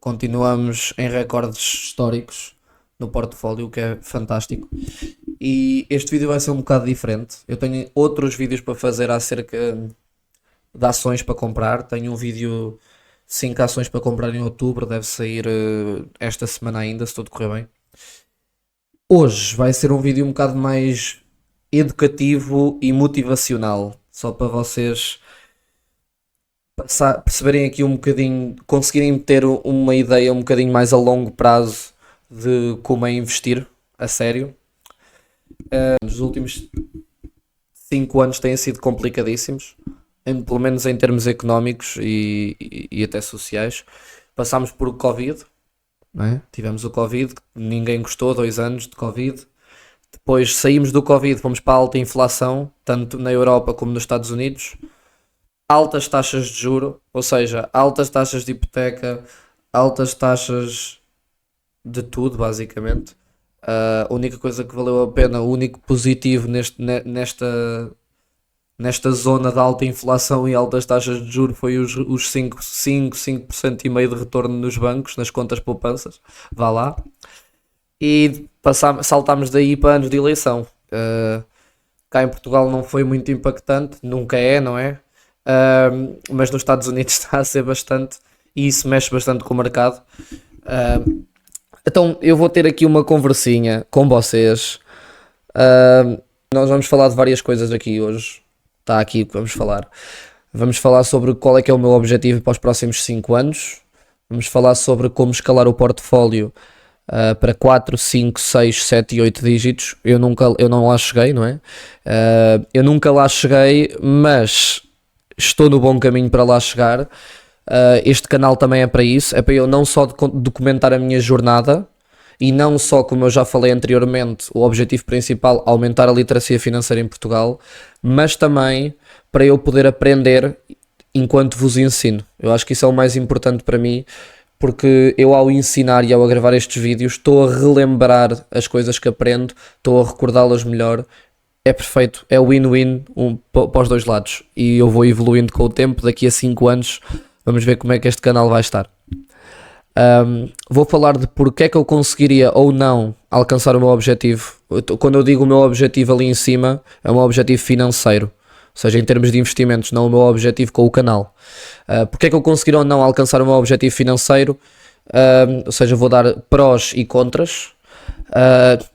continuamos em recordes históricos no portfólio, o que é fantástico. E este vídeo vai ser um bocado diferente. Eu tenho outros vídeos para fazer acerca de ações para comprar. Tenho um vídeo 5 ações para comprar em outubro, deve sair esta semana ainda, se tudo correr bem. Hoje vai ser um vídeo um bocado mais educativo e motivacional, só para vocês perceberem aqui um bocadinho, conseguirem ter uma ideia um bocadinho mais a longo prazo de como é investir a sério. Nos últimos 5 anos têm sido complicadíssimos, pelo menos em termos económicos e até sociais. Passámos por o Covid, não é? Tivemos o Covid, ninguém gostou, 2 anos de Covid. Depois saímos do Covid, fomos para a alta inflação, tanto na Europa como nos Estados Unidos. Altas taxas de juro, ou seja, altas taxas de hipoteca, altas taxas de tudo, basicamente. A única coisa que valeu a pena, o único positivo nesta zona de alta inflação e altas taxas de juros foi os 5% e meio de retorno nos bancos, nas contas poupanças, vá lá. E saltámos daí para anos de eleição. Cá em Portugal não foi muito impactante, nunca é, não é? Mas nos Estados Unidos está a ser bastante, e isso mexe bastante com o mercado. Então eu vou ter aqui uma conversinha com vocês. Nós vamos falar de várias coisas aqui hoje. Está aqui o que vamos falar. Vamos falar sobre qual é que é o meu objetivo para os próximos 5 anos. Vamos falar sobre como escalar o portfólio para 4, 5, 6, 7 e 8 dígitos. Eu não lá cheguei, não é? Eu nunca lá cheguei, mas estou no bom caminho para lá chegar. Este canal também é para isso. É para eu não só documentar a minha jornada, e não só, como eu já falei anteriormente, o objetivo principal, aumentar a literacia financeira em Portugal, mas também para eu poder aprender enquanto vos ensino. Eu acho que isso é o mais importante para mim, porque eu, ao ensinar e ao gravar estes vídeos, estou a relembrar as coisas que aprendo, estou a recordá-las melhor. É perfeito, é win-win para os dois lados, e eu vou evoluindo com o tempo. Daqui a 5 anos vamos ver como é que este canal vai estar. Vou falar de porque é que eu conseguiria ou não alcançar o meu objetivo. Quando eu digo o meu objetivo ali em cima, é o meu objetivo financeiro, ou seja, em termos de investimentos, não o meu objetivo com o canal. Porque é que eu conseguiria ou não alcançar o meu objetivo financeiro? Ou seja, vou dar prós e contras.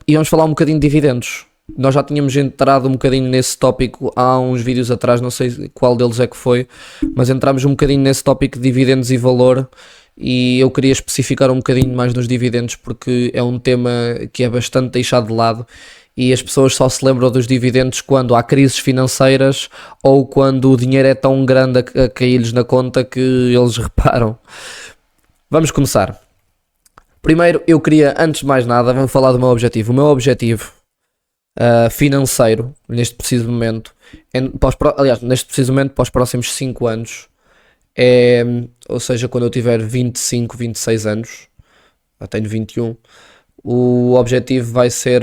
E vamos falar um bocadinho de dividendos. Nós já tínhamos entrado um bocadinho nesse tópico há uns vídeos atrás, não sei qual deles é que foi, mas entramos um bocadinho nesse tópico de dividendos e valor, e eu queria especificar um bocadinho mais nos dividendos, porque é um tema que é bastante deixado de lado, e as pessoas só se lembram dos dividendos quando há crises financeiras ou quando o dinheiro é tão grande a cair-lhes na conta que eles reparam. Vamos começar. Primeiro, eu queria, antes de mais nada, vamos falar do meu objetivo. O meu objetivo financeiro, neste preciso momento, neste preciso momento, para os próximos 5 anos, ou seja, quando eu tiver 25, 26 anos, eu tenho 21, o objetivo vai ser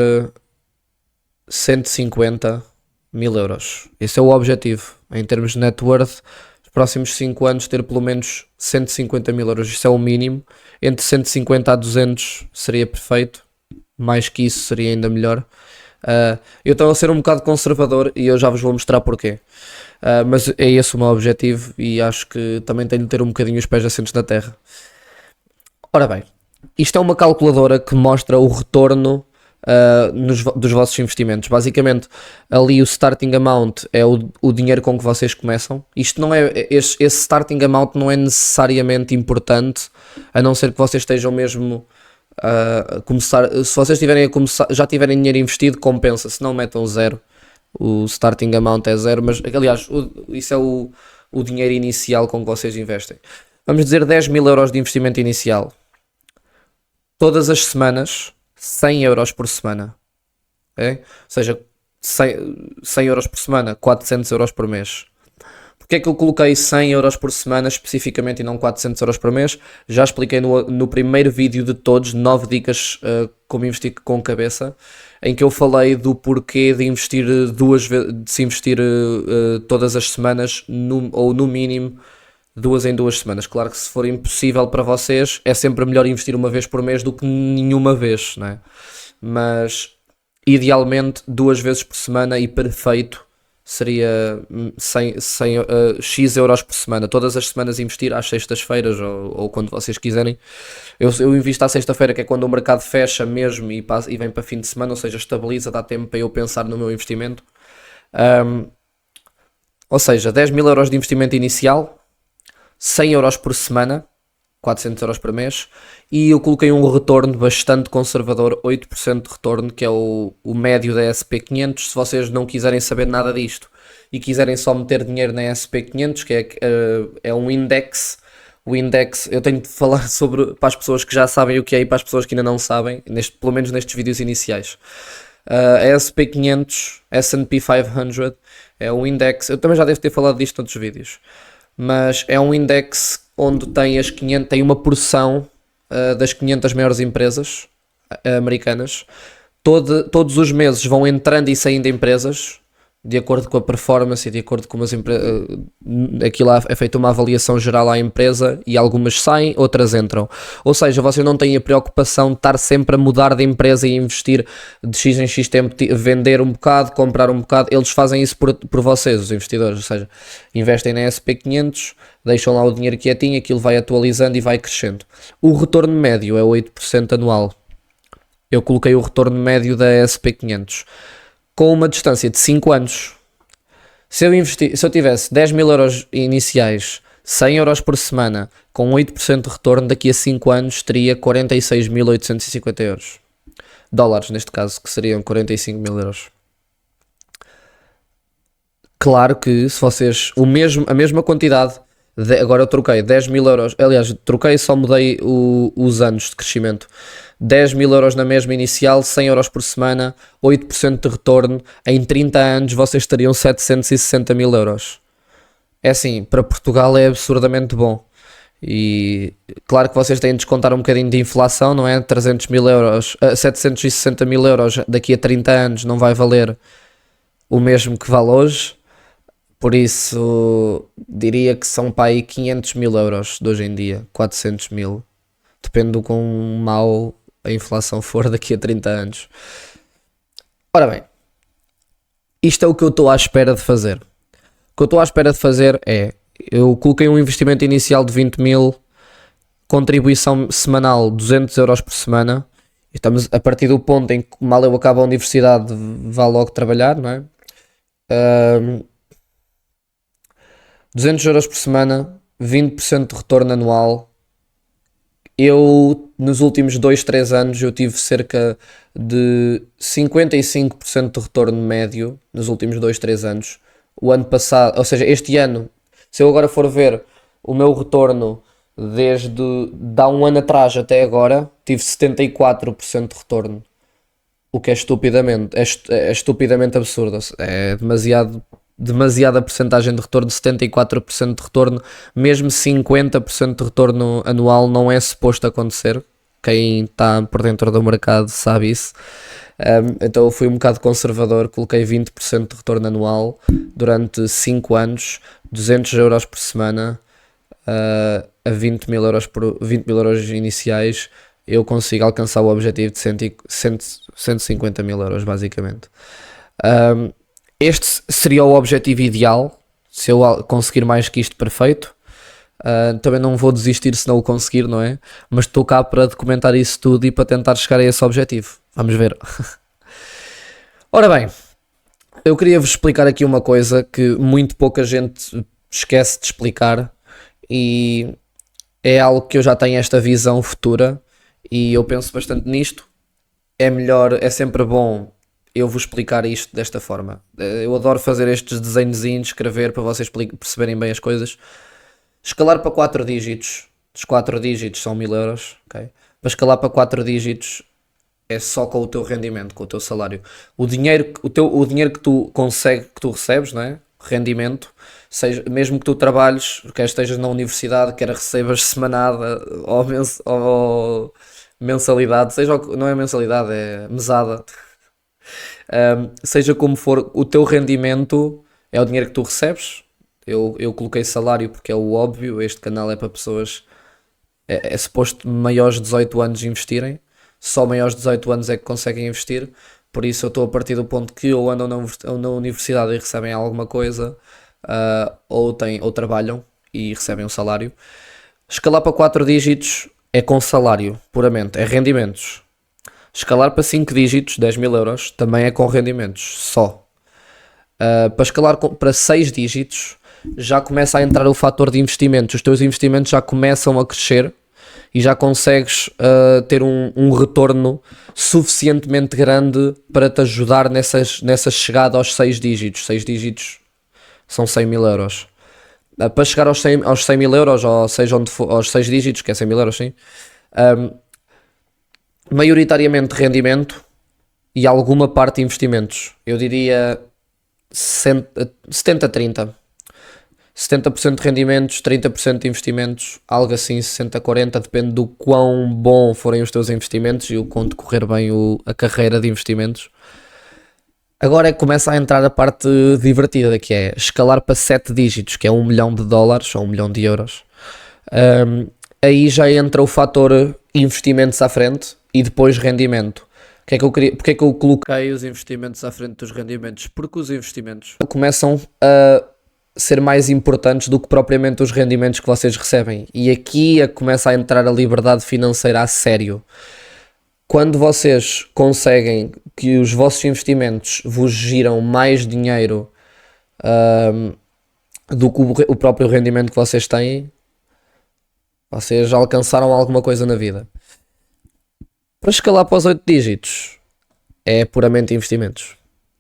150 mil euros. Esse é o objetivo, em termos de net worth. Os próximos 5 anos ter pelo menos 150 mil euros, isso é o mínimo. Entre 150 a 200 seria perfeito, mais que isso seria ainda melhor. Eu estou a ser um bocado conservador e eu já vos vou mostrar porquê. Mas é esse o meu objetivo, e acho que também tenho de ter um bocadinho os pés assentes na terra. Ora bem, isto é uma calculadora que mostra o retorno dos vossos investimentos. Basicamente, ali o starting amount é o dinheiro com que vocês começam. Isto não é, esse starting amount não é necessariamente importante, a não ser que vocês estejam mesmo começar. Se vocês já tiverem dinheiro investido, compensa. Se não, metam zero. O starting amount é zero, mas aliás, isso é o dinheiro inicial com que vocês investem. Vamos dizer 10 mil euros de investimento inicial. Todas as semanas, 100 euros por semana. Okay? Ou seja, 100 euros por semana, 400 euros por mês. Porque é que eu coloquei 100 euros por semana especificamente e não 400 euros por mês? Já expliquei no primeiro vídeo de todos, 9 dicas como investir com cabeça, em que eu falei do porquê de investir de se investir todas as semanas, ou no mínimo duas em 2 semanas. Claro que se for impossível para vocês, é sempre melhor investir uma vez por mês do que nenhuma vez, né? Mas idealmente 2 vezes por semana e perfeito seria 100 X euros por semana. Todas as semanas investir às sextas-feiras ou quando vocês quiserem. Eu invisto à sexta-feira, que é quando o mercado fecha mesmo e vem para fim de semana, ou seja, estabiliza, dá tempo para eu pensar no meu investimento. Um, ou seja, 10.000 euros de investimento inicial, 100 euros por semana, 400 euros por mês, e eu coloquei um retorno bastante conservador, 8% de retorno, que é o médio da SP500. Se vocês não quiserem saber nada disto e quiserem só meter dinheiro na SP500, que é um index. O index, eu tenho de falar sobre, para as pessoas que já sabem o que é e para as pessoas que ainda não sabem, pelo menos nestes vídeos iniciais. A SP500, S&P 500, é um index, eu também já devo ter falado disto noutros vídeos, mas é um index onde tem uma porção das 500 maiores empresas americanas. Todos os meses vão entrando e saindo empresas, de acordo com a performance e de acordo com as empresas. Aquilo é feita uma avaliação geral à empresa e algumas saem, outras entram. Ou seja, vocês não têm a preocupação de estar sempre a mudar de empresa e investir de X em X tempo, vender um bocado, comprar um bocado. Eles fazem isso por vocês, os investidores. Ou seja, investem na SP500, deixam lá o dinheiro quietinho, aquilo vai atualizando e vai crescendo. O retorno médio é 8% anual. Eu coloquei o retorno médio da SP500 com uma distância de 5 anos. Se eu tivesse 10.000 euros iniciais, 100 euros por semana, com 8% de retorno, daqui a 5 anos teria 46.850 euros. Dólares, neste caso, que seriam 45 mil euros. Claro que se vocês, a mesma quantidade, agora eu troquei 10.000 euros, aliás, troquei, só mudei os anos de crescimento. 10.000 euros na mesma inicial, 100 euros por semana, 8% de retorno, em 30 anos vocês teriam 760 mil euros. É assim, para Portugal é absurdamente bom. E claro que vocês têm de descontar um bocadinho de inflação, não é? 300 mil euros, 760 mil euros daqui a 30 anos não vai valer o mesmo que vale hoje. Por isso, diria que são para aí 500 mil euros de hoje em dia, 400 mil. Depende do quão mau a inflação for daqui a 30 anos. Ora bem, isto é o que eu estou à espera de fazer. O que eu estou à espera de fazer é, eu coloquei um investimento inicial de 20 mil, contribuição semanal 200 euros por semana. Estamos a partir do ponto em que mal eu acabo a universidade, vá logo trabalhar, não é? 200 euros por semana, 20% de retorno anual. Eu, nos últimos 2, 3 anos, eu tive cerca de 55% de retorno médio, nos últimos 2, 3 anos. O ano passado, ou seja, este ano, se eu agora for ver o meu retorno desde há um ano atrás até agora, tive 74% de retorno. O que é estupidamente absurdo. É demasiada percentagem de retorno, 74% de retorno, mesmo 50% de retorno anual não é suposto acontecer. Quem está por dentro do mercado sabe isso. Então eu fui um bocado conservador, coloquei 20% de retorno anual durante 5 anos, 200 euros por semana, a 20 mil euros iniciais. Eu consigo alcançar o objetivo de 150 mil euros, basicamente. Este seria o objetivo ideal. Se eu conseguir mais que isto, perfeito. Também não vou desistir se não o conseguir, não é? Mas estou cá para documentar isso tudo e para tentar chegar a esse objetivo. Vamos ver. Ora bem, eu queria vos explicar aqui uma coisa que muito pouca gente esquece de explicar e é algo que eu já tenho esta visão futura e eu penso bastante nisto. É sempre bom eu vos explicar isto desta forma. Eu adoro fazer estes desenhozinhos, escrever para vocês perceberem bem as coisas. Escalar para 4 dígitos, os 4 dígitos são 1000 euros, ok? Para escalar para 4 dígitos é só com o teu rendimento, com o teu salário. O dinheiro que tu consegues, que tu recebes, não é? Rendimento, seja, mesmo que tu trabalhes, quer estejas na universidade, quer recebas semanada ou mensalidade, não é mensalidade, é mesada. Seja como for, o teu rendimento é o dinheiro que tu recebes, Eu coloquei salário porque é o óbvio, este canal é para pessoas, é suposto maiores de 18 anos investirem, só maiores de 18 anos é que conseguem investir, por isso eu estou a partir do ponto que ou andam na universidade e recebem alguma coisa, ou trabalham e recebem um salário. Escalar para 4 dígitos é com salário, puramente, é rendimentos. Escalar para 5 dígitos, 10.000 euros, também é com rendimentos, só. Para escalar para 6 dígitos, já começa a entrar o fator de investimentos. Os teus investimentos já começam a crescer e já consegues ter um retorno suficientemente grande para te ajudar nessa chegada aos 6 dígitos. 6 dígitos são 100.000 euros. Para chegar aos 100 mil euros, ou seja, onde for, aos 6 dígitos, que é 100 mil euros, sim, maioritariamente rendimento e alguma parte de investimentos. Eu diria 70-30. 70% de rendimentos, 30% de investimentos, algo assim, 60-40, depende do quão bom forem os teus investimentos e o quão decorrer bem a carreira de investimentos. Agora é que começa a entrar a parte divertida, que é escalar para 7 dígitos, que é 1 milhão de dólares ou 1 milhão de euros. Aí já entra o fator investimentos à frente e depois rendimento. Porque é que eu coloquei os investimentos à frente dos rendimentos? Porque os investimentos começam a ser mais importantes do que propriamente os rendimentos que vocês recebem. E aqui é que começa a entrar a liberdade financeira a sério. Quando vocês conseguem que os vossos investimentos vos giram mais dinheiro do que o próprio rendimento que vocês têm, vocês já alcançaram alguma coisa na vida. Para escalar para os 8 dígitos, é puramente investimentos.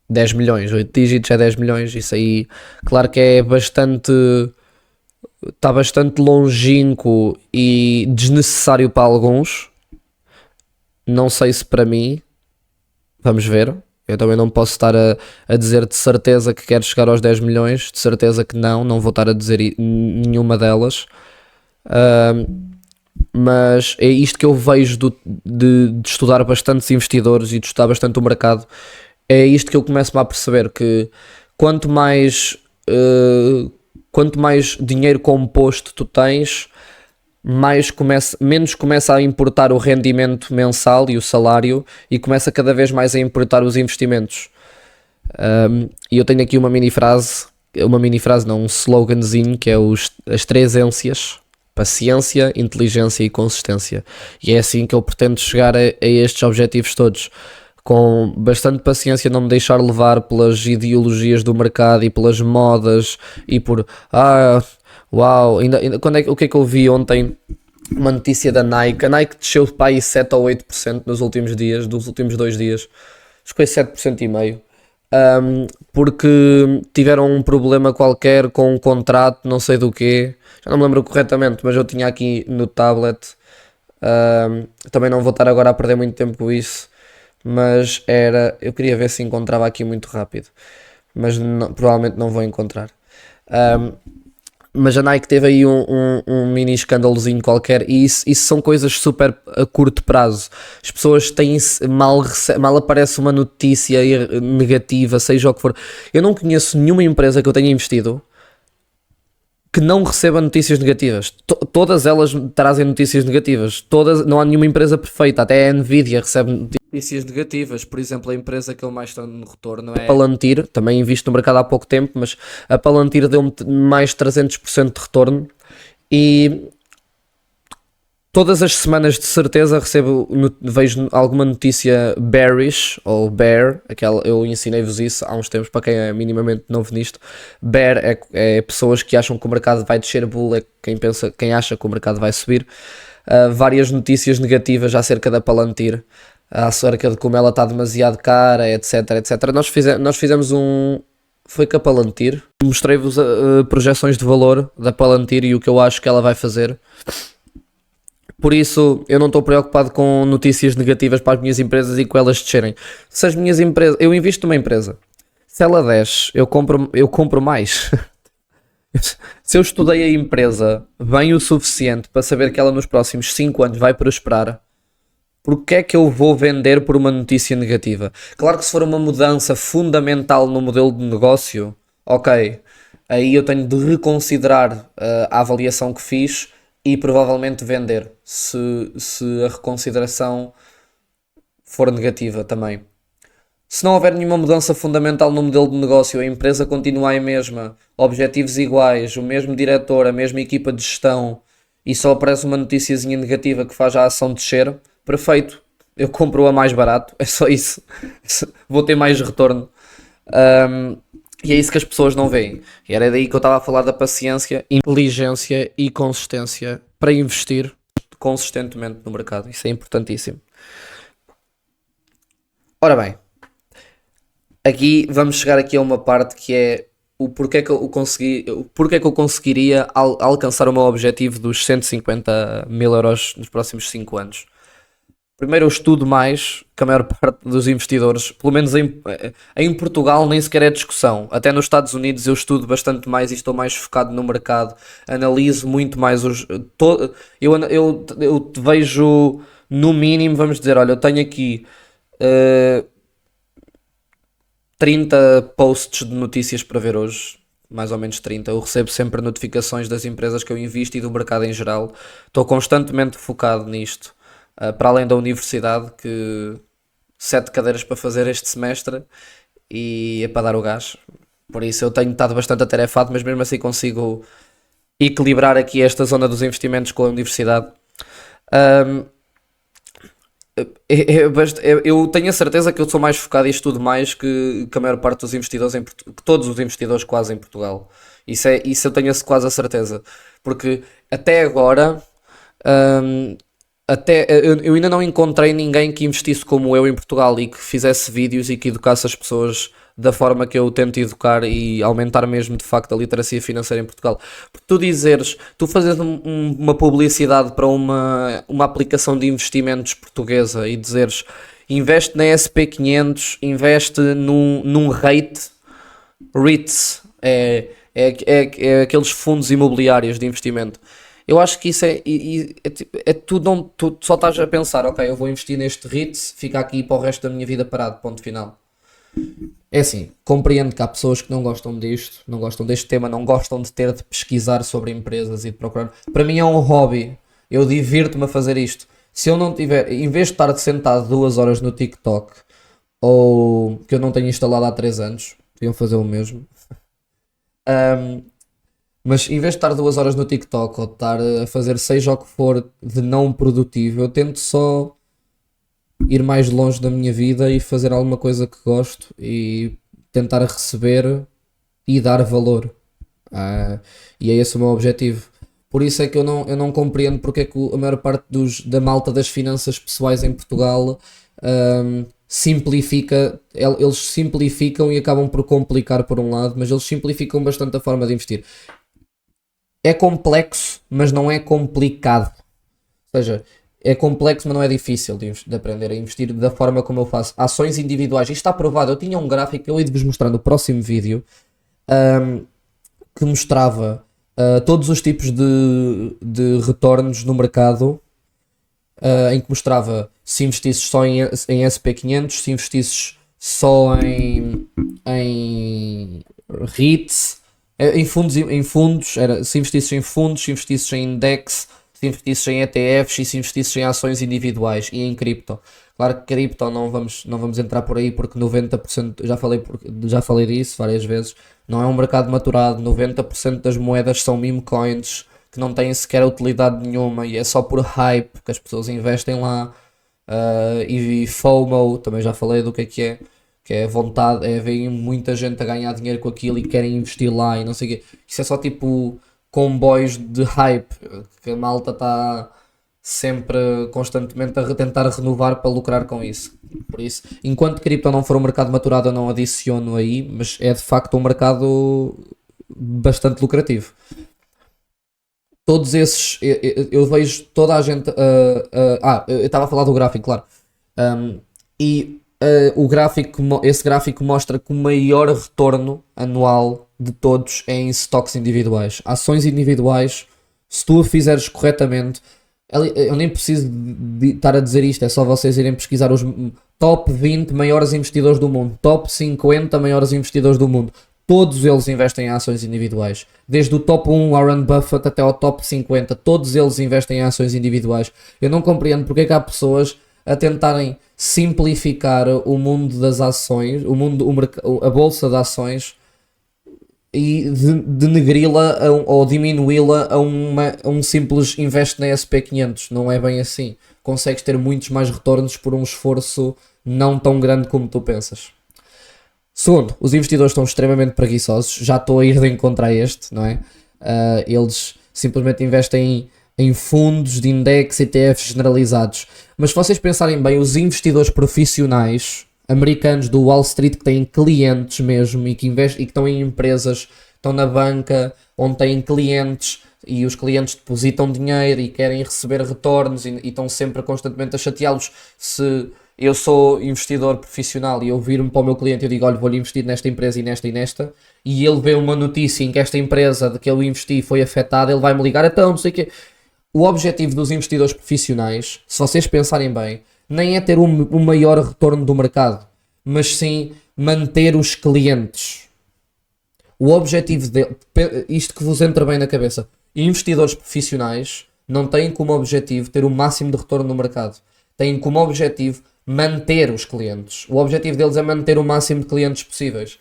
10 milhões, 8 dígitos é 10 milhões, isso aí, claro que é bastante, está bastante longínquo e desnecessário para alguns. Não sei se para mim, vamos ver. Eu também não posso estar a dizer de certeza que quero chegar aos 10 milhões, de certeza que não vou estar a dizer nenhuma delas. Mas é isto que eu vejo de estudar bastantes investidores e de estudar bastante o mercado. É isto que eu começo a perceber, que quanto mais dinheiro composto tu tens, menos começa a importar o rendimento mensal e o salário, e começa cada vez mais a importar os investimentos. E eu tenho aqui uma mini frase não, um sloganzinho, que é as 3 ências: paciência, inteligência e consistência. E é assim que eu pretendo chegar a estes objetivos todos. Com bastante paciência, não me deixar levar pelas ideologias do mercado e pelas modas e por uau, o que é que eu vi ontem? Uma notícia da Nike. A Nike desceu para aí 7 ou 8% nos últimos dias, dos últimos 2 dias. Acho que foi 7,5%. Porque tiveram um problema qualquer com um contrato, não sei do quê. Já não me lembro corretamente, mas eu tinha aqui no tablet. Também não vou estar agora a perder muito tempo com isso. Mas eu queria ver se encontrava aqui muito rápido. Mas provavelmente não vou encontrar. Mas a Nike teve aí um mini escândalozinho qualquer, e isso são coisas super a curto prazo. As pessoas têm mal aparece uma notícia negativa, seja o que for. Eu não conheço nenhuma empresa que eu tenha investido que não receba notícias negativas. Todas elas trazem notícias negativas. Não há nenhuma empresa perfeita. Até a Nvidia recebe notícias negativas. Por exemplo, a empresa que eu mais estou no retorno é a Palantir. Também invisto no mercado há pouco tempo, mas a Palantir deu-me mais 300% de retorno. E todas as semanas de certeza vejo alguma notícia bearish, ou bear, eu ensinei-vos isso há uns tempos para quem é minimamente novo nisto. Bear é pessoas que acham que o mercado vai descer, bull é quem acha que o mercado vai subir. Várias notícias negativas acerca da Palantir, acerca de como ela está demasiado cara, etc, etc. Nós fizemos foi com a Palantir, mostrei-vos projeções de valor da Palantir e o que eu acho que ela vai fazer. Por isso, eu não estou preocupado com notícias negativas para as minhas empresas e com elas descerem. Se as minhas empresas... Eu invisto numa empresa. Se ela desce, eu compro mais. Se eu estudei a empresa bem o suficiente para saber que ela nos próximos 5 anos vai prosperar, porque é que eu vou vender por uma notícia negativa? Claro que se for uma mudança fundamental no modelo de negócio, ok, aí eu tenho de reconsiderar a avaliação que fiz e provavelmente vender, se a reconsideração for negativa também. Se não houver nenhuma mudança fundamental no modelo de negócio, a empresa continua a mesma, objetivos iguais, o mesmo diretor, a mesma equipa de gestão e só aparece uma noticiazinha negativa que faz a ação descer, perfeito. Eu compro a mais barato, é só isso. Vou ter mais retorno. Um, e é isso que as pessoas não veem. E era daí que eu estava a falar da paciência, inteligência e consistência para investir consistentemente no mercado. Isso é importantíssimo. Ora bem, aqui vamos chegar aqui a uma parte que é o porquê que eu consegui, o porquê que eu conseguiria alcançar o meu objetivo dos 150 mil euros nos próximos 5 anos. Primeiro, eu estudo mais que a maior parte dos investidores, pelo menos em Portugal nem sequer é discussão. Até nos Estados Unidos eu estudo bastante mais e estou mais focado no mercado. Analiso muito mais eu vejo no mínimo, vamos dizer, olha, eu tenho aqui eh, 30 posts de notícias para ver hoje, mais ou menos 30. Eu recebo sempre notificações das empresas que eu invisto e do mercado em geral. Estou constantemente focado nisto. Para além da universidade, que 7 cadeiras para fazer este semestre e é para dar o gás. Por isso eu tenho estado bastante atarefado, mas mesmo assim consigo equilibrar aqui esta zona dos investimentos com a universidade. Ahm, eu tenho a certeza que eu sou mais focado e estudo mais que a maior parte dos investidores que todos os investidores quase em Portugal. Isso eu tenho quase a certeza. Porque até agora, hum, eu ainda não encontrei ninguém que investisse como eu em Portugal e que fizesse vídeos e que educasse as pessoas da forma que eu tento educar e aumentar mesmo de facto a literacia financeira em Portugal. Porque tu fazes uma publicidade para uma aplicação de investimentos portuguesa e dizeres investe na SP500, investe num REITs, é aqueles fundos imobiliários de investimento. Eu acho que isso tu, não, tu só estás a pensar, ok, eu vou investir neste REITs, fica aqui para o resto da minha vida parado, ponto final. É assim, compreendo que há pessoas que não gostam disto, não gostam deste tema, não gostam de ter de pesquisar sobre empresas e de procurar. Para mim é um hobby, eu divirto-me a fazer isto. Se eu não tiver, em vez de estar sentado 2 horas no TikTok, ou que eu não tenho instalado há 3 anos, podiam fazer o mesmo. Ahm, mas em vez de estar 2 horas no TikTok ou de estar a fazer seja o que for de não produtivo, eu tento só ir mais longe da minha vida e fazer alguma coisa que gosto e tentar receber e dar valor. Ah, e é esse o meu objetivo. Por isso é que eu não compreendo porque é que a maior parte da malta das finanças pessoais em Portugal eles simplificam e acabam por complicar por um lado, mas eles simplificam bastante a forma de investir. É complexo, mas não é complicado. Ou seja, é complexo, mas não é difícil de aprender a investir da forma como eu faço. Ações individuais, isto está provado. Eu tinha um gráfico que eu ia de vos mostrar no próximo vídeo, ahm, que mostrava todos os tipos de retornos no mercado, em que mostrava se investisses só em SP500, se investisses só em REITs, em fundos, se investisses em fundos, se investisses em index, se investisses em ETFs e se investisses em ações individuais e em cripto. Claro que cripto não vamos entrar por aí porque 90%, já falei disso várias vezes, não é um mercado maturado, 90% das moedas são meme coins que não têm sequer utilidade nenhuma e é só por hype que as pessoas investem lá. E FOMO, também já falei do que é vontade, é ver muita gente a ganhar dinheiro com aquilo e querem investir lá e não sei o quê. Isso é só tipo comboios de hype que a malta está sempre constantemente a tentar renovar para lucrar com isso. Por isso, enquanto cripto não for um mercado maturado, eu não adiciono aí, mas é de facto um mercado bastante lucrativo. Todos esses, eu vejo toda a gente. Eu estava a falar do gráfico, claro. E esse gráfico mostra que o maior retorno anual de todos é em stocks individuais. Ações individuais, se tu a fizeres corretamente, eu nem preciso de estar a dizer isto, é só vocês irem pesquisar os top 20 maiores investidores do mundo, top 50 maiores investidores do mundo. Todos eles investem em ações individuais. Desde o top 1 Warren Buffett até ao top 50, todos eles investem em ações individuais. Eu não compreendo porque é que há pessoas a tentarem simplificar o mundo das ações, a bolsa de ações, e denegri-la ou diminuí-la a um simples investe na SP500. Não é bem assim. Consegues ter muitos mais retornos por um esforço não tão grande como tu pensas. Segundo, os investidores estão extremamente preguiçosos. Já estou a ir de encontro a este, não é? Eles simplesmente investem em fundos de index e ETFs generalizados. Mas se vocês pensarem bem, os investidores profissionais americanos do Wall Street que têm clientes mesmo e que investem e que estão em empresas, estão na banca, onde têm clientes e os clientes depositam dinheiro e querem receber retornos e estão sempre constantemente a chateá-los. Se eu sou investidor profissional e eu viro-me para o meu cliente e eu digo, olha, vou-lhe investir nesta empresa e nesta, e ele vê uma notícia em que esta empresa de que eu investi foi afetada, ele vai-me ligar, então, não sei o quê. O objetivo dos investidores profissionais, se vocês pensarem bem, nem é ter o maior retorno do mercado, mas sim manter os clientes. O objetivo isto que vos entra bem na cabeça, investidores profissionais não têm como objetivo ter o máximo de retorno no mercado, têm como objetivo manter os clientes. O objetivo deles é manter o máximo de clientes possíveis.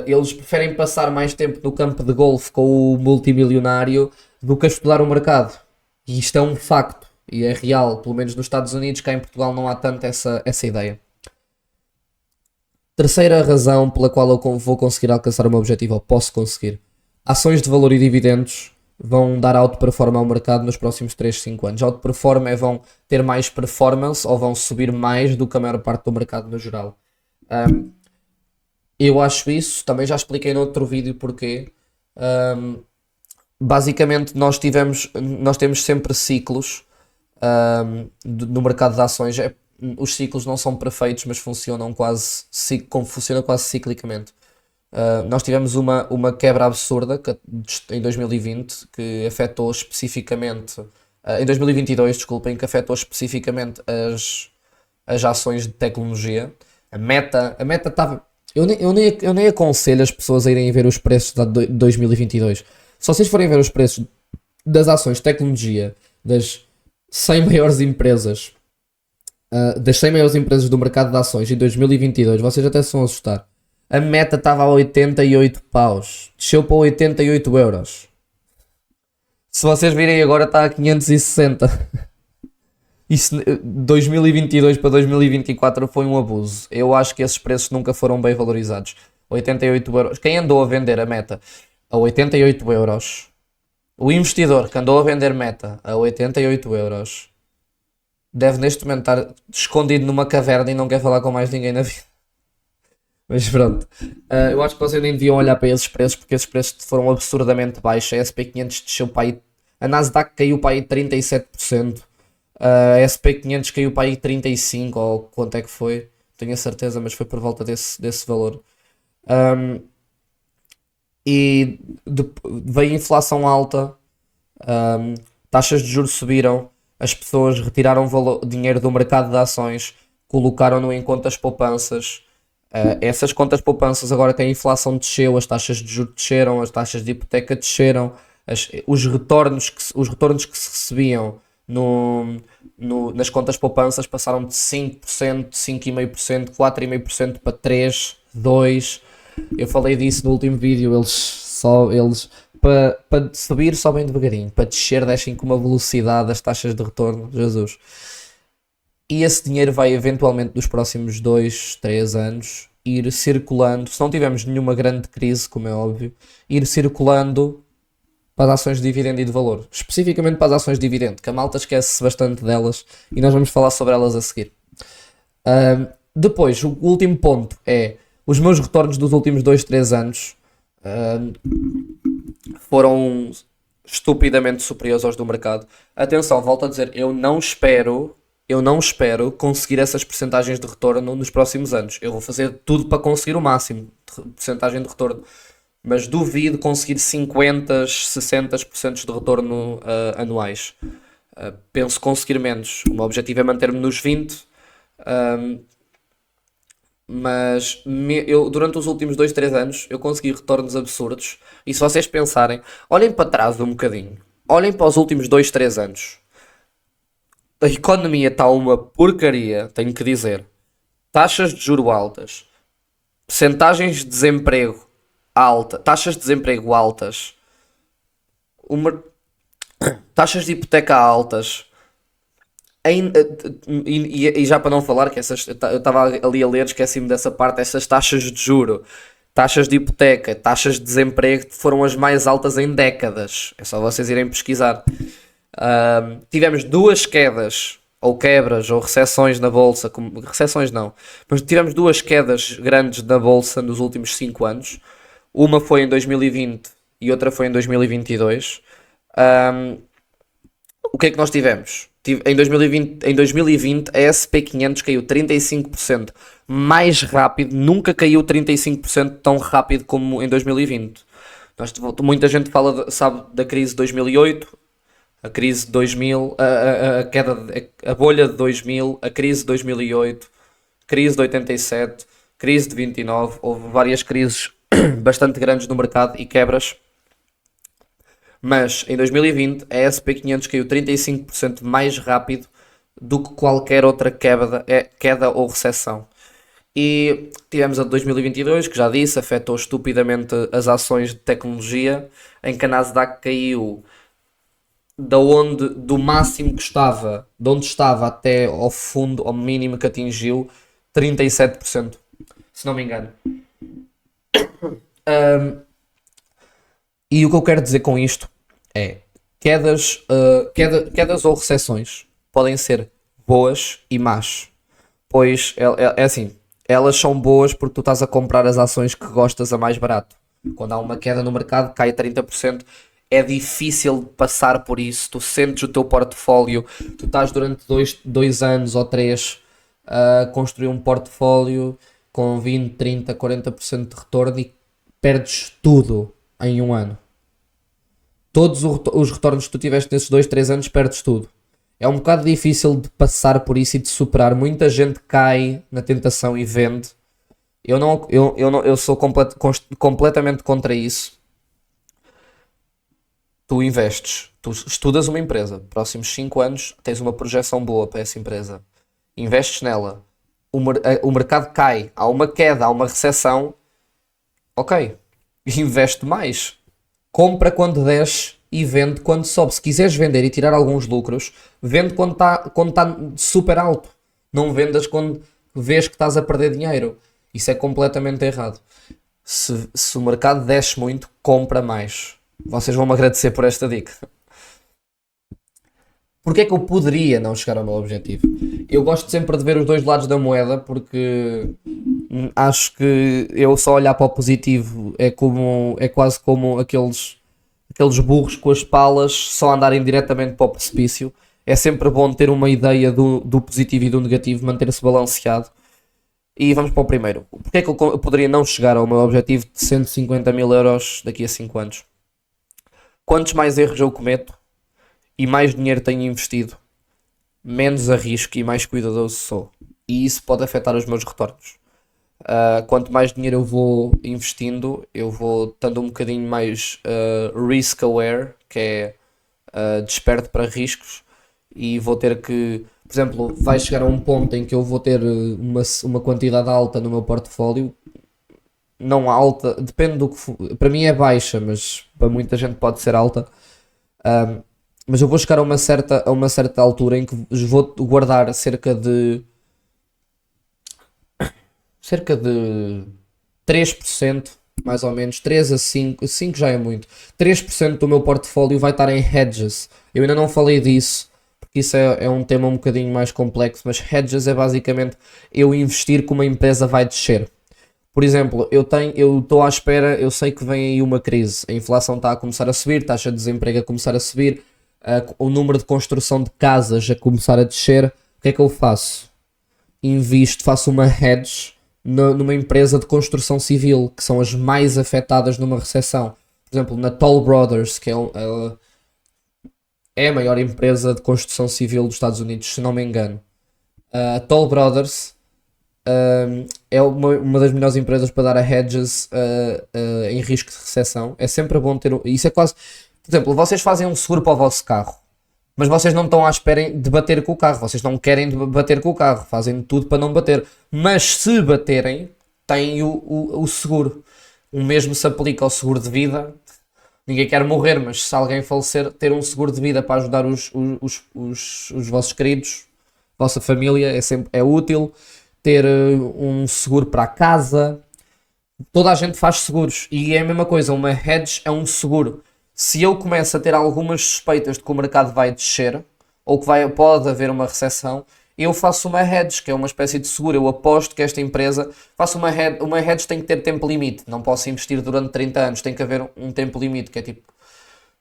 Eles preferem passar mais tempo no campo de golfe com o multimilionário do que a estudar o mercado. E isto é um facto. E é real, pelo menos nos Estados Unidos, cá em Portugal não há tanto essa ideia. Terceira razão pela qual eu vou conseguir alcançar o meu objetivo, ou posso conseguir. Ações de valor e dividendos vão dar outperform ao mercado nos próximos 3, 5 anos. Outperform vão ter mais performance ou vão subir mais do que a maior parte do mercado no geral. Eu acho isso, também já expliquei no outro vídeo porquê. Basicamente nós temos sempre ciclos no mercado de ações. Os ciclos não são perfeitos, mas funcionam funciona quase ciclicamente. Nós tivemos uma quebra absurda em 2020 que afetou especificamente em 2022, desculpem, que afetou especificamente as ações de tecnologia. A Meta estava. Eu nem aconselho as pessoas a irem ver os preços de 2022. Se vocês forem ver os preços das ações de tecnologia das 100 maiores empresas, das 100 maiores empresas do mercado de ações em 2022, vocês até se vão assustar. A Meta estava a 88 paus, desceu para 88 euros. Se vocês virem agora está a 560. Isso, 2022 para 2024 foi um abuso. Eu acho que esses preços nunca foram bem valorizados. 88 euros. Quem andou a vender a Meta a 88 euros, o investidor que andou a vender Meta a 88 euros, deve neste momento estar escondido numa caverna e não quer falar com mais ninguém na vida. Mas pronto, eu acho que vocês nem deviam olhar para esses preços, porque esses preços foram absurdamente baixos. A SP500 desceu para aí, a Nasdaq caiu para aí 37%, a SP500 caiu para aí 35%, ou quanto é que foi, tenho a certeza, mas foi por volta desse valor. E veio inflação alta, taxas de juros subiram, as pessoas retiraram dinheiro do mercado de ações, colocaram-no em contas poupanças. Essas contas poupanças agora que a inflação desceu, as taxas de juros desceram, as taxas de hipoteca desceram, os retornos que se recebiam nas contas poupanças passaram de 5%, 5,5%, 4,5% para 3%, 2%. Eu falei disso no último vídeo. Eles para subir sobem devagarinho, para descer descem com uma velocidade das taxas de retorno, Jesus. E esse dinheiro vai eventualmente nos próximos 2, 3 anos ir circulando, se não tivermos nenhuma grande crise, como é óbvio, ir circulando para as ações de dividendo e de valor, especificamente para as ações de dividendo, que a malta esquece bastante delas e nós vamos falar sobre elas a seguir. Depois, o último ponto é os meus retornos dos últimos 2, 3 anos foram estupidamente superiores aos do mercado. Atenção, volto a dizer, eu não espero conseguir essas percentagens de retorno nos próximos anos. Eu vou fazer tudo para conseguir o máximo de percentagem de retorno, mas duvido conseguir 50, 60% de retorno anuais. Penso conseguir menos. O meu objetivo é manter-me nos 20%. mas eu, durante os últimos 2 3 anos eu consegui retornos absurdos. E se vocês pensarem, olhem para trás um bocadinho, olhem para os últimos 2 3 anos. A economia está uma porcaria, tenho que dizer. Taxas de juro altas, percentagens de desemprego alta, taxas de desemprego altas, uma, taxas de hipoteca altas. E já para não falar que essas, eu estava ali a ler, esqueci-me dessa parte, essas taxas de juro, taxas de hipoteca, taxas de desemprego foram as mais altas em décadas. É só vocês irem pesquisar. Tivemos duas quedas, ou quebras, ou recessões na bolsa, recessões não, mas tivemos duas quedas grandes na bolsa nos últimos 5 anos. Uma foi em 2020 e outra foi em 2022. Um, o que é que nós tivemos? Em 2020 a SP500 caiu 35% mais rápido, nunca caiu 35% tão rápido como em 2020. Muita gente sabe da crise de 2008, a crise de 2000, a queda, a bolha de 2000, a crise de 2008, crise de 87, crise de 29. Houve várias crises bastante grandes no mercado e quebras. Mas em 2020 a SP500 caiu 35% mais rápido do que qualquer outra queda ou recessão. E tivemos a de 2022, que já disse, afetou estupidamente as ações de tecnologia, em que a Nasdaq caiu do máximo que estava, de onde estava até ao fundo, ao mínimo que atingiu, 37%, se não me engano. E o que eu quero dizer com isto é quedas ou recessões podem ser boas e más, pois é assim, elas são boas porque tu estás a comprar as ações que gostas a mais barato. Quando há uma queda no mercado, cai a 30%, é difícil de passar por isso. Tu sentes o teu portfólio, tu estás durante 2 anos ou 3 a construir um portfólio com 20, 30, 40% de retorno e perdes tudo em um ano. Todos os retornos que tu tiveste nesses 2 3 anos, perdes tudo. É um bocado difícil de passar por isso e de superar. Muita gente cai na tentação e vende. Eu sou completamente contra isso. Tu investes, tu estudas uma empresa, próximos 5 anos tens uma projeção boa para essa empresa, investes nela, o mercado cai, há uma queda, há uma recessão, ok, investe mais, compra quando desce e vende quando sobe. Se quiseres vender e tirar alguns lucros, vende quando tá super alto, não vendas quando vês que estás a perder dinheiro. Isso é completamente errado. Se o mercado desce muito, compra mais. Vocês vão me agradecer por esta dica. Porque é que eu poderia não chegar ao meu objetivo? Eu gosto sempre de ver os dois lados da moeda porque acho que eu só olhar para o positivo é quase como aqueles burros com as palas só andarem diretamente para o precipício. É sempre bom ter uma ideia do positivo e do negativo, manter-se balanceado. E vamos para o primeiro. Porque é que eu poderia não chegar ao meu objetivo de 150 mil euros daqui a 5 anos? Quantos mais erros eu cometo e mais dinheiro tenho investido, menos arrisco e mais cuidadoso sou. E isso pode afetar os meus retornos. Quanto mais dinheiro eu vou investindo, eu vou estando um bocadinho mais risk aware, que é desperto para riscos, e vou ter que, por exemplo, vai chegar a um ponto em que eu vou ter uma quantidade alta no meu portfólio, não alta, depende do que for, para mim é baixa, mas para muita gente pode ser alta. Mas eu vou chegar a uma certa altura em que vou guardar cerca de 3%, mais ou menos, 3 a 5 já é muito. 3% do meu portfólio vai estar em hedges. Eu ainda não falei disso, porque isso é um tema um bocadinho mais complexo, mas hedges é basicamente eu investir que uma empresa vai descer. Por exemplo, eu estou à espera, eu sei que vem aí uma crise, a inflação está a começar a subir, a taxa de desemprego a começar a subir, o número de construção de casas a começar a descer. O que é que eu faço? Faço uma hedge numa empresa de construção civil, que são as mais afetadas numa recessão. Por exemplo, na Toll Brothers, que é a maior empresa de construção civil dos Estados Unidos, se não me engano. A Toll Brothers é uma das melhores empresas para dar a hedges em risco de recessão. É sempre bom ter. Isso é quase. Por exemplo, vocês fazem um seguro para o vosso carro, mas vocês não estão à espera de bater com o carro. Vocês não querem bater com o carro. Fazem tudo para não bater. Mas se baterem, têm o seguro. O mesmo se aplica ao seguro de vida. Ninguém quer morrer, mas se alguém falecer, ter um seguro de vida para ajudar os vossos queridos, vossa família, é útil. Ter um seguro para a casa. Toda a gente faz seguros. E é a mesma coisa, uma hedge é um seguro. Se eu começo a ter algumas suspeitas de que o mercado vai descer, ou que pode haver uma recessão, eu faço uma hedge, que é uma espécie de seguro. Eu aposto que esta empresa... Faço uma hedge tem que ter tempo limite. Não posso investir durante 30 anos. Tem que haver um tempo limite, que é tipo...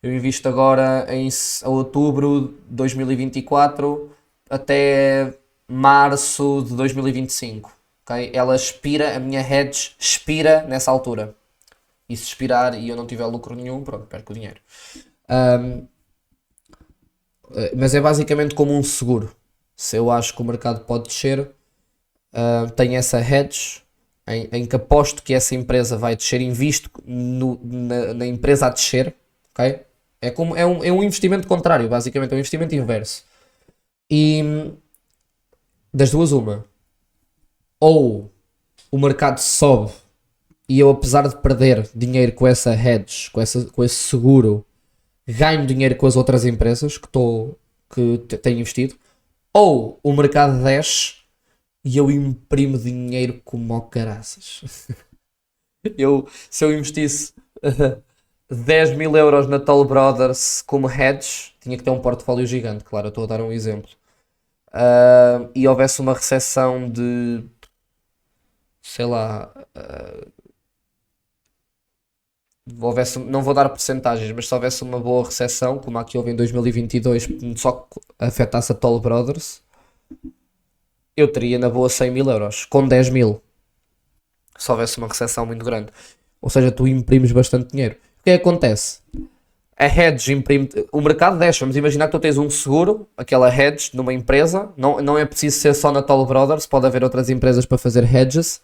Eu invisto agora em outubro de 2024 até março de 2025. Okay? Ela expira, a minha hedge expira nessa altura. E se expirar e eu não tiver lucro nenhum, pronto, perco o dinheiro. Mas é basicamente como um seguro. Se eu acho que o mercado pode descer, tenho essa hedge em que aposto que essa empresa vai descer, invisto na empresa a descer, ok? É um investimento contrário, basicamente, é um investimento inverso. E das duas, uma. Ou o mercado sobe e eu, apesar de perder dinheiro com essa hedge, com esse seguro, ganho dinheiro com as outras empresas que tenho investido. Ou o mercado desce e eu imprimo dinheiro como ao caraças. Se eu investisse 10 mil euros na Toll Brothers como hedge, tinha que ter um portfólio gigante, claro, eu estou a dar um exemplo. E houvesse uma recessão de, sei lá, não vou dar percentagens, mas se houvesse uma boa recessão, como a que houve em 2022, só que afetasse a Toll Brothers, eu teria na boa 100 mil euros, com 10 mil, se houvesse uma recessão muito grande. Ou seja, tu imprimes bastante dinheiro. O que é que acontece? A hedge imprime... O mercado desce. Vamos imaginar que tu tens um seguro, aquela hedge numa empresa. Não é preciso ser só na Toll Brothers, pode haver outras empresas para fazer hedges.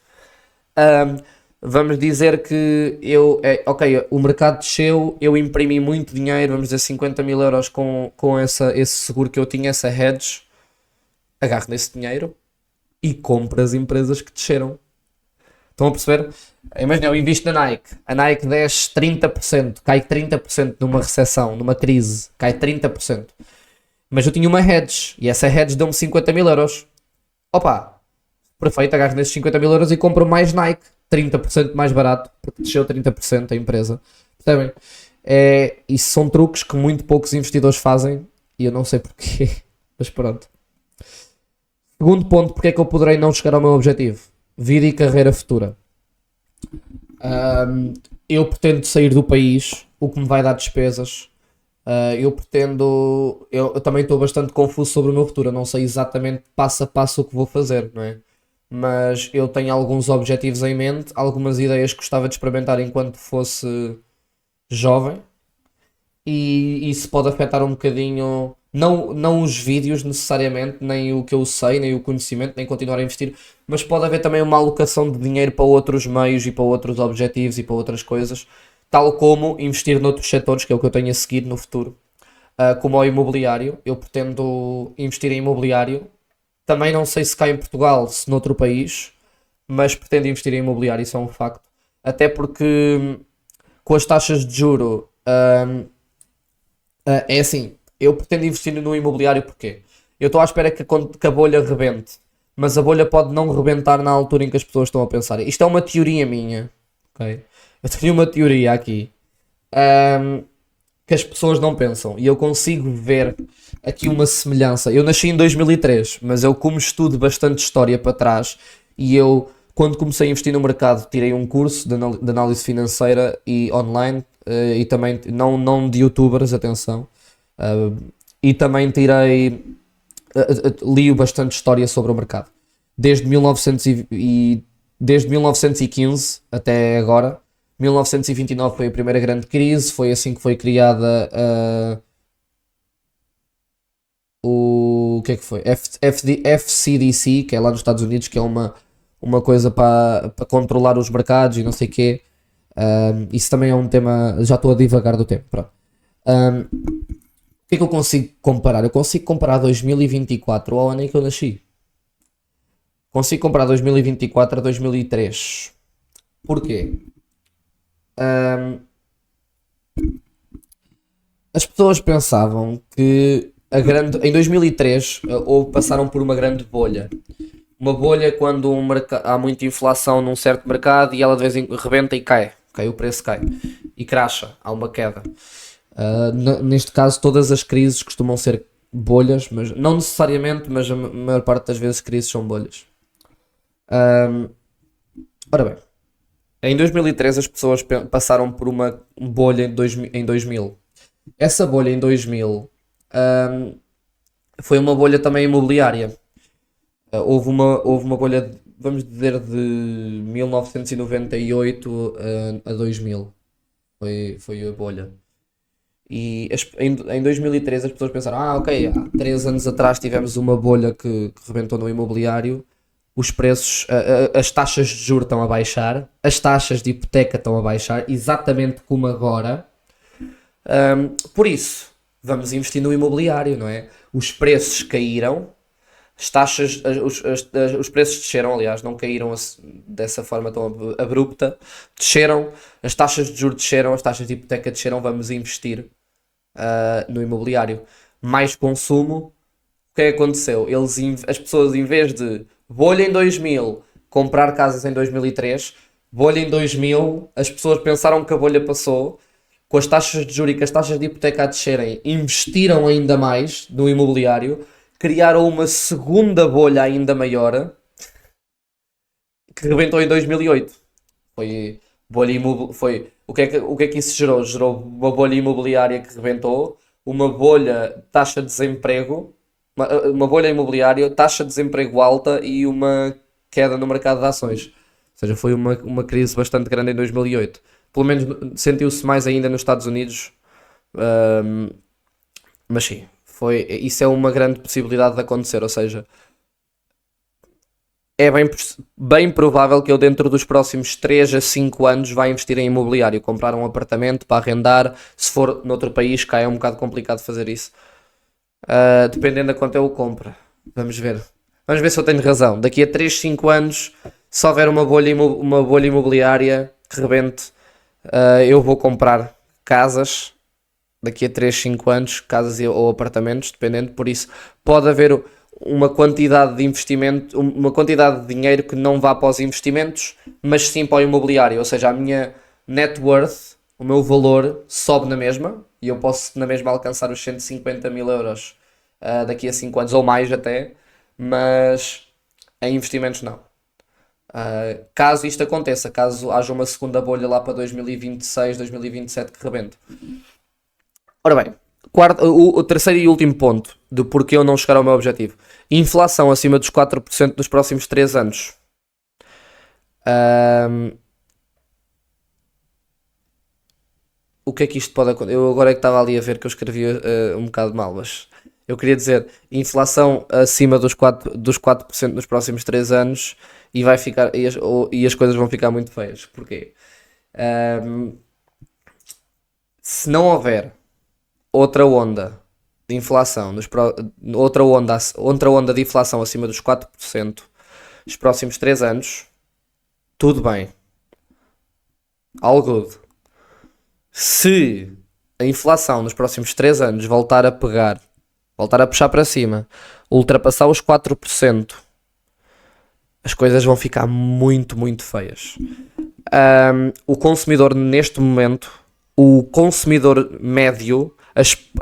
Vamos dizer que ok, o mercado desceu, eu imprimi muito dinheiro, vamos dizer 50 mil euros com esse seguro que eu tinha, essa hedge. Agarro nesse dinheiro e compro as empresas que desceram. Estão a perceber? Imagina, eu invisto na Nike. A Nike desce 30%, cai 30% numa recessão, numa crise, cai 30%. Mas eu tinha uma hedge e essa hedge deu-me 50 mil euros. Opa, perfeito, agarro nesses 50 mil euros e compro mais Nike, 30% mais barato, porque desceu 30% a empresa. Percebem? Isso são truques que muito poucos investidores fazem e eu não sei porquê, mas pronto. Segundo ponto, porque é que eu poderei não chegar ao meu objetivo? Vida e carreira futura. Eu pretendo sair do país, o que me vai dar despesas. Eu também estou bastante confuso sobre o meu futuro. Eu não sei exatamente passo a passo o que vou fazer, não é? Mas eu tenho alguns objetivos em mente, algumas ideias que gostava de experimentar enquanto fosse jovem. E isso pode afetar um bocadinho, não os vídeos necessariamente, nem o que eu sei, nem o conhecimento, nem continuar a investir, mas pode haver também uma alocação de dinheiro para outros meios e para outros objetivos e para outras coisas, tal como investir noutros setores, que é o que eu tenho a seguir no futuro, como ao imobiliário. Eu pretendo investir em imobiliário, também não sei se cá em Portugal, se noutro país, mas pretendo investir em imobiliário, isso é um facto, até porque com as taxas de juro. É assim, eu pretendo investir no imobiliário porque eu estou à espera que a bolha rebente, mas a bolha pode não rebentar na altura em que as pessoas estão a pensar. Isto é uma teoria minha, ok? Eu tenho uma teoria aqui, que as pessoas não pensam e eu consigo ver aqui uma semelhança. Eu nasci em 2003, mas eu, como estudo bastante história para trás, e eu, quando comecei a investir no mercado, tirei um curso de análise financeira e online, e também não de youtubers, atenção, e também li bastante história sobre o mercado desde 1915 até agora. 1929 foi a primeira grande crise, foi assim que foi criada o que é que foi? FCDC, que é lá nos Estados Unidos, que é uma coisa para controlar os mercados e não sei o quê. Isso também é um tema, já estou a divagar do tempo, pronto. O que é que eu consigo comparar? Eu consigo comparar 2024 ao ano em que eu nasci. Consigo comparar 2024 a 2003. Porquê? Ahm, as pessoas pensavam que em 2003 passaram por uma grande bolha. Uma bolha quando há muita inflação num certo mercado e ela de vez em quando rebenta e cai. O preço cai. E cracha, há uma queda. Neste caso, todas as crises costumam ser bolhas, mas não necessariamente, mas a maior parte das vezes crises são bolhas. Ahm, ora bem, em 2003 as pessoas passaram por uma bolha em 2000. Essa bolha em 2000 foi uma bolha também imobiliária. Houve uma bolha, vamos dizer, de 1998 a 2000. Foi a bolha. E em 2013 as pessoas pensaram, ok, há 3 anos atrás tivemos uma bolha que rebentou no imobiliário, os preços, as taxas de juros estão a baixar, as taxas de hipoteca estão a baixar, exatamente como agora. Por isso, vamos investir no imobiliário, não é? Os preços caíram, as taxas, os preços desceram, aliás, não caíram dessa forma tão abrupta, desceram, as taxas de juros desceram, as taxas de hipoteca desceram, vamos investir no imobiliário. Mais consumo, o que é que aconteceu? As pessoas, em vez de bolha em 2000, comprar casas em 2003, bolha em 2000, as pessoas pensaram que a bolha passou, com as taxas de juros e com as taxas de hipoteca a descerem, investiram ainda mais no imobiliário, criaram uma segunda bolha ainda maior, que rebentou em 2008. Foi bolha foi o que é que isso gerou? Gerou uma bolha imobiliária que rebentou, uma bolha taxa de desemprego, uma bolha imobiliária, taxa de desemprego alta e uma queda no mercado de ações. Ou seja, foi uma crise bastante grande em 2008. Pelo menos sentiu-se mais ainda nos Estados Unidos. Ahm, mas sim, isso é uma grande possibilidade de acontecer. Ou seja, é bem provável que eu dentro dos próximos 3 a 5 anos vá investir em imobiliário, comprar um apartamento para arrendar. Se for noutro país, cá é um bocado complicado fazer isso. Dependendo de quanto eu o compro. Vamos ver. Vamos ver se eu tenho razão. Daqui a 3 5 anos, se houver uma bolha imobiliária que rebente, eu vou comprar casas. Daqui a 3 5 anos, casas ou apartamentos, dependendo. Por isso, pode haver uma quantidade de investimento, uma quantidade de dinheiro que não vá para os investimentos, mas sim para o imobiliário. Ou seja, a minha net worth, o meu valor, sobe na mesma e eu posso na mesma alcançar os 150 mil euros daqui a 5 anos ou mais até, mas em investimentos não. Caso isto aconteça, caso haja uma segunda bolha lá para 2026, 2027 que rebente. Ora bem, o terceiro e último ponto de porquê eu não chegar ao meu objetivo. Inflação acima dos 4% nos próximos 3 anos. Ahm, o que é que isto pode acontecer? Eu agora é que estava ali a ver que eu escrevi um bocado mal, mas eu queria dizer inflação acima dos 4% nos próximos 3 anos e vai ficar e as coisas vão ficar muito feias. Porquê? Ahm, se não houver outra onda de inflação, outra onda de inflação acima dos 4% nos próximos 3 anos, tudo bem. All good. Se a inflação nos próximos 3 anos voltar a puxar para cima, ultrapassar os 4%, as coisas vão ficar muito, muito feias. O consumidor neste momento, o consumidor médio,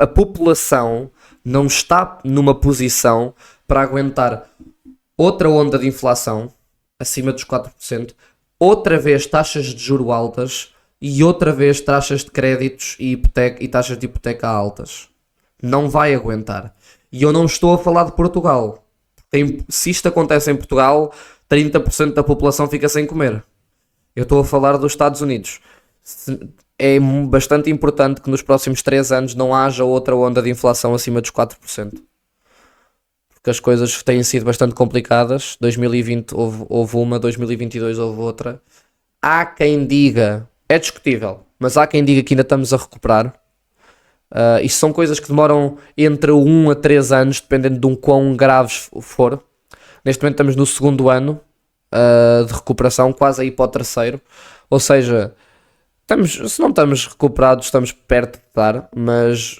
a população não está numa posição para aguentar outra onda de inflação acima dos 4%, outra vez taxas de juros altas e outra vez taxas de créditos e taxas de hipoteca altas. Não vai aguentar. E eu não estou a falar de Portugal. Se isto acontece em Portugal, 30% da população fica sem comer. Eu estou a falar dos Estados Unidos. É bastante importante que nos próximos 3 anos não haja outra onda de inflação acima dos 4%. porque as coisas têm sido bastante complicadas. 2020 houve uma, 2022 houve outra. Há quem diga, é discutível, mas há quem diga que ainda estamos a recuperar. Isto são coisas que demoram entre 1 a 3 anos, dependendo de quão graves for. Neste momento estamos no segundo ano de recuperação, quase aí para o terceiro. Ou seja, se não estamos recuperados, estamos perto de estar, mas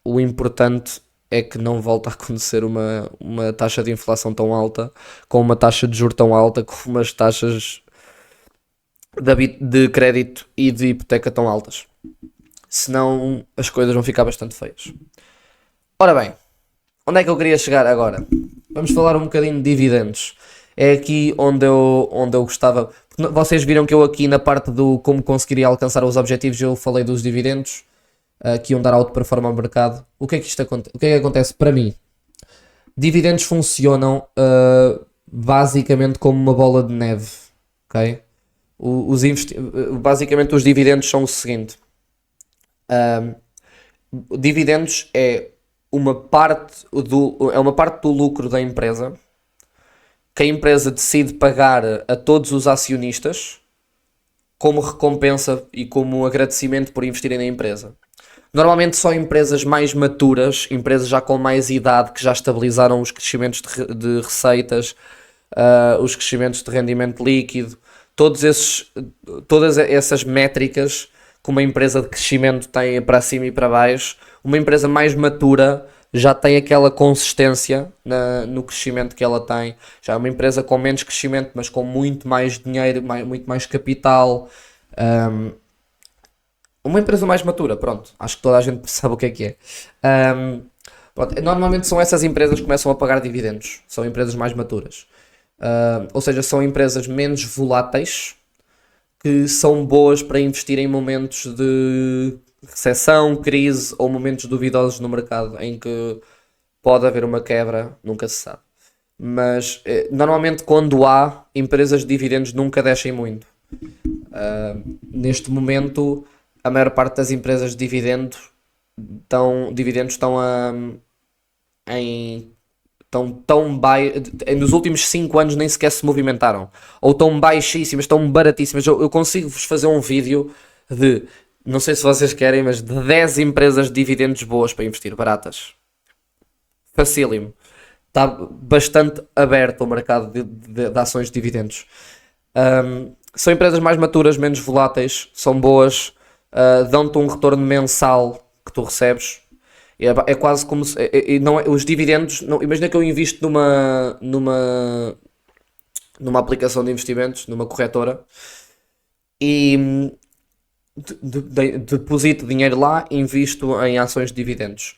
o importante é que não volta a acontecer uma taxa de inflação tão alta, com uma taxa de juros tão alta, com umas taxas de crédito e de hipoteca tão altas. Senão as coisas vão ficar bastante feias. Ora bem, onde é que eu queria chegar agora? Vamos falar um bocadinho de dividendos. É aqui onde eu gostava. Vocês viram que eu aqui na parte do como conseguiria alcançar os objetivos, eu falei dos dividendos, que iam dar outperform ao mercado. O que é que acontece para mim? Dividendos funcionam basicamente como uma bola de neve, ok? Basicamente os dividendos são o seguinte. Dividendos é uma parte do lucro da empresa que a empresa decide pagar a todos os acionistas como recompensa e como agradecimento por investirem na empresa. Normalmente só empresas mais maturas, empresas já com mais idade, que já estabilizaram os crescimentos de receitas, os crescimentos de rendimento líquido, todas essas métricas que uma empresa de crescimento tem para cima e para baixo. Uma empresa mais matura já tem aquela consistência no crescimento que ela tem. Já é uma empresa com menos crescimento, mas com muito mais dinheiro, muito mais capital. Uma empresa mais matura, pronto. Acho que toda a gente percebe o que é. Pronto, normalmente são essas empresas que começam a pagar dividendos. São empresas mais maturas. Ou seja, são empresas menos voláteis, que são boas para investir em momentos de recessão, crise ou momentos duvidosos no mercado em que pode haver uma quebra, nunca se sabe. Mas normalmente quando há, empresas de dividendos nunca descem muito. Neste momento, a maior parte das empresas de dividendos estão tão nos últimos 5 anos nem sequer se movimentaram, ou tão baixíssimas, tão baratíssimas. Eu consigo vos fazer um vídeo de, não sei se vocês querem, mas de 10 empresas de dividendos boas para investir, baratas, facílimo. Está bastante aberto o mercado de ações de dividendos. São empresas mais maturas, menos voláteis, são boas, dão-te um retorno mensal que tu recebes. É quase como se. Não, os dividendos. Não, imagina que eu invisto numa aplicação de investimentos, numa corretora, e deposito dinheiro lá, invisto em ações de dividendos.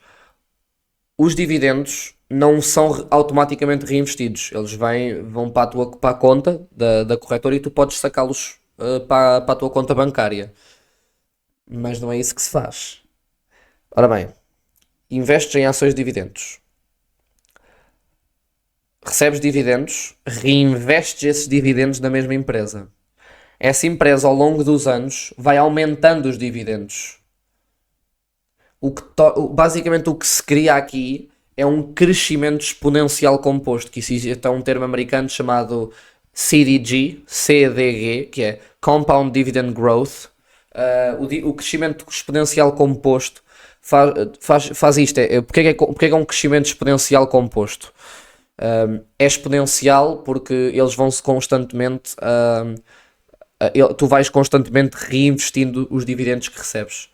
Os dividendos não são automaticamente reinvestidos. Eles vão para a conta da corretora e tu podes sacá-los para a tua conta bancária. Mas não é isso que se faz. Ora bem, investes em ações de dividendos. Recebes dividendos, reinvestes esses dividendos na mesma empresa. Essa empresa, ao longo dos anos, vai aumentando os dividendos. Basicamente, o que se cria aqui é um crescimento exponencial composto, que existe um termo americano chamado CDG, que é Compound Dividend Growth. O crescimento exponencial composto faz isto. Porque é um crescimento exponencial composto? É exponencial porque eles vão-se constantemente... tu vais constantemente reinvestindo os dividendos que recebes.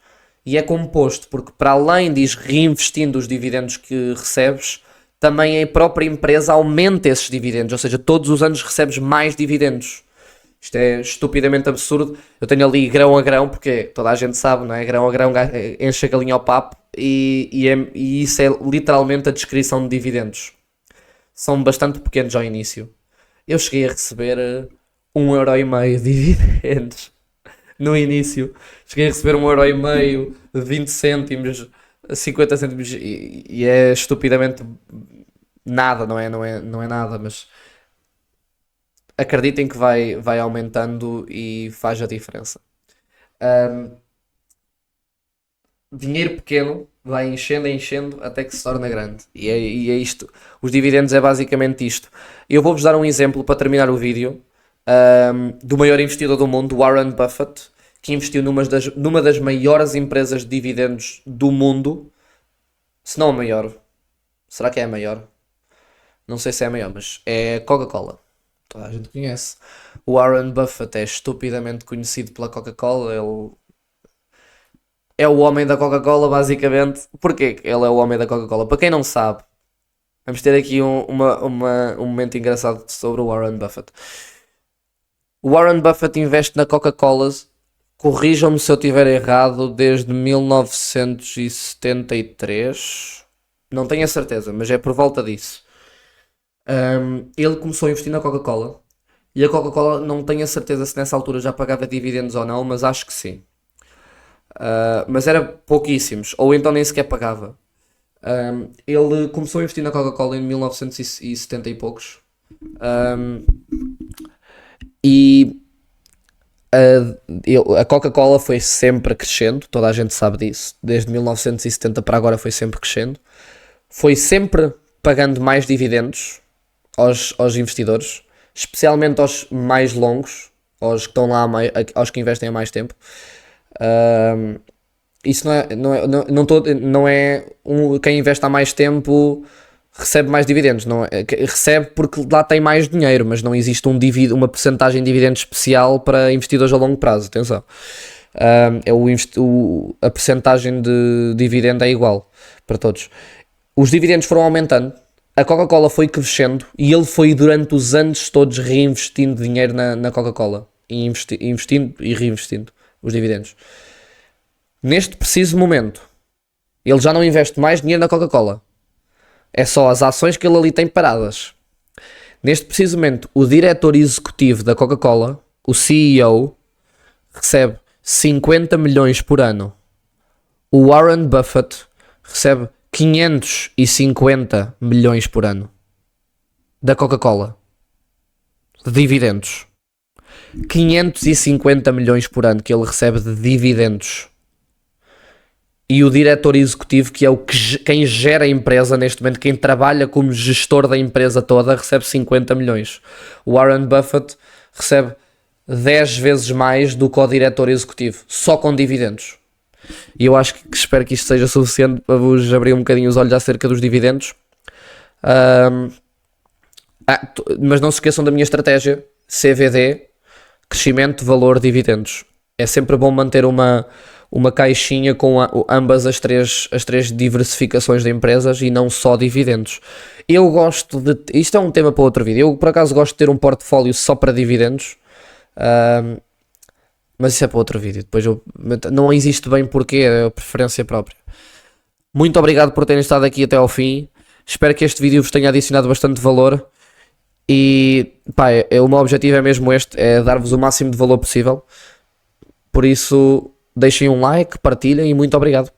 E é composto porque, para além de ir reinvestindo os dividendos que recebes, também a própria empresa aumenta esses dividendos. Ou seja, todos os anos recebes mais dividendos. Isto é estupidamente absurdo. Eu tenho ali grão a grão, porque toda a gente sabe, não é? Grão a grão enche a galinha ao papo, e isso é literalmente a descrição de dividendos. São bastante pequenos ao início. Eu cheguei a receber 1,5€ de dividendos no início. Cheguei a receber 1,5€, 20 cêntimos, 50 cêntimos, e é estupidamente nada, não é nada, mas acreditem que vai aumentando e faz a diferença. Dinheiro pequeno vai enchendo, enchendo até que se torna grande. E é isto. Os dividendos é basicamente isto. Eu vou-vos dar um exemplo para terminar o vídeo do maior investidor do mundo, Warren Buffett, que investiu numa das maiores empresas de dividendos do mundo, se não a maior. Será que é a maior? Não sei se é a maior, mas é Coca-Cola. Toda a gente conhece. O Warren Buffett é estupidamente conhecido pela Coca-Cola. Ele é o homem da Coca-Cola, basicamente. Porquê que ele é o homem da Coca-Cola? Para quem não sabe, vamos ter aqui um momento engraçado sobre o Warren Buffett. O Warren Buffett investe na Coca-Cola, corrijam-me se eu estiver errado, desde 1973. Não tenho a certeza, mas é por volta disso. Ele começou a investir na Coca-Cola e a Coca-Cola não tenho a certeza se nessa altura já pagava dividendos ou não, mas acho que sim. Mas era pouquíssimos, ou então nem sequer pagava. Ele começou a investir na Coca-Cola em 1970 e poucos. E a Coca-Cola foi sempre crescendo, toda a gente sabe disso. Desde 1970 para agora foi sempre crescendo. Foi sempre pagando mais dividendos aos investidores, especialmente aos mais longos, aos que estão lá, aos que investem há mais tempo. Isso não é quem investe há mais tempo recebe mais dividendos, não é, recebe porque lá tem mais dinheiro, mas não existe uma percentagem de dividendos especial para investidores a longo prazo, atenção. A percentagem de dividendo é igual para todos. Os dividendos foram aumentando, a Coca-Cola foi crescendo e ele foi durante os anos todos reinvestindo dinheiro na Coca-Cola, investindo e reinvestindo os dividendos. Neste preciso momento, ele já não investe mais dinheiro na Coca-Cola. É só as ações que ele ali tem paradas. Neste preciso momento, o diretor executivo da Coca-Cola, o CEO, recebe 50 milhões por ano. O Warren Buffett recebe 550 milhões por ano da Coca-Cola de dividendos. 550 milhões por ano que ele recebe de dividendos. E o diretor executivo, que é quem gera a empresa neste momento, quem trabalha como gestor da empresa toda, recebe 50 milhões. O Warren Buffett recebe 10 vezes mais do que o diretor executivo, só com dividendos. E eu espero que isto seja suficiente para vos abrir um bocadinho os olhos acerca dos dividendos. Mas não se esqueçam da minha estratégia, CVD, crescimento, valor, dividendos. É sempre bom manter uma caixinha com ambas as três diversificações de empresas e não só dividendos. Eu gosto de... Isto é um tema para outro vídeo. Eu, por acaso, gosto de ter um portfólio só para dividendos. Mas isso é para outro vídeo. Depois não existe bem porquê, é a preferência própria. Muito obrigado por terem estado aqui até ao fim. Espero que este vídeo vos tenha adicionado bastante valor. E, pá, o meu objetivo é mesmo este, é dar-vos o máximo de valor possível. Por isso, deixem um like, partilhem e muito obrigado.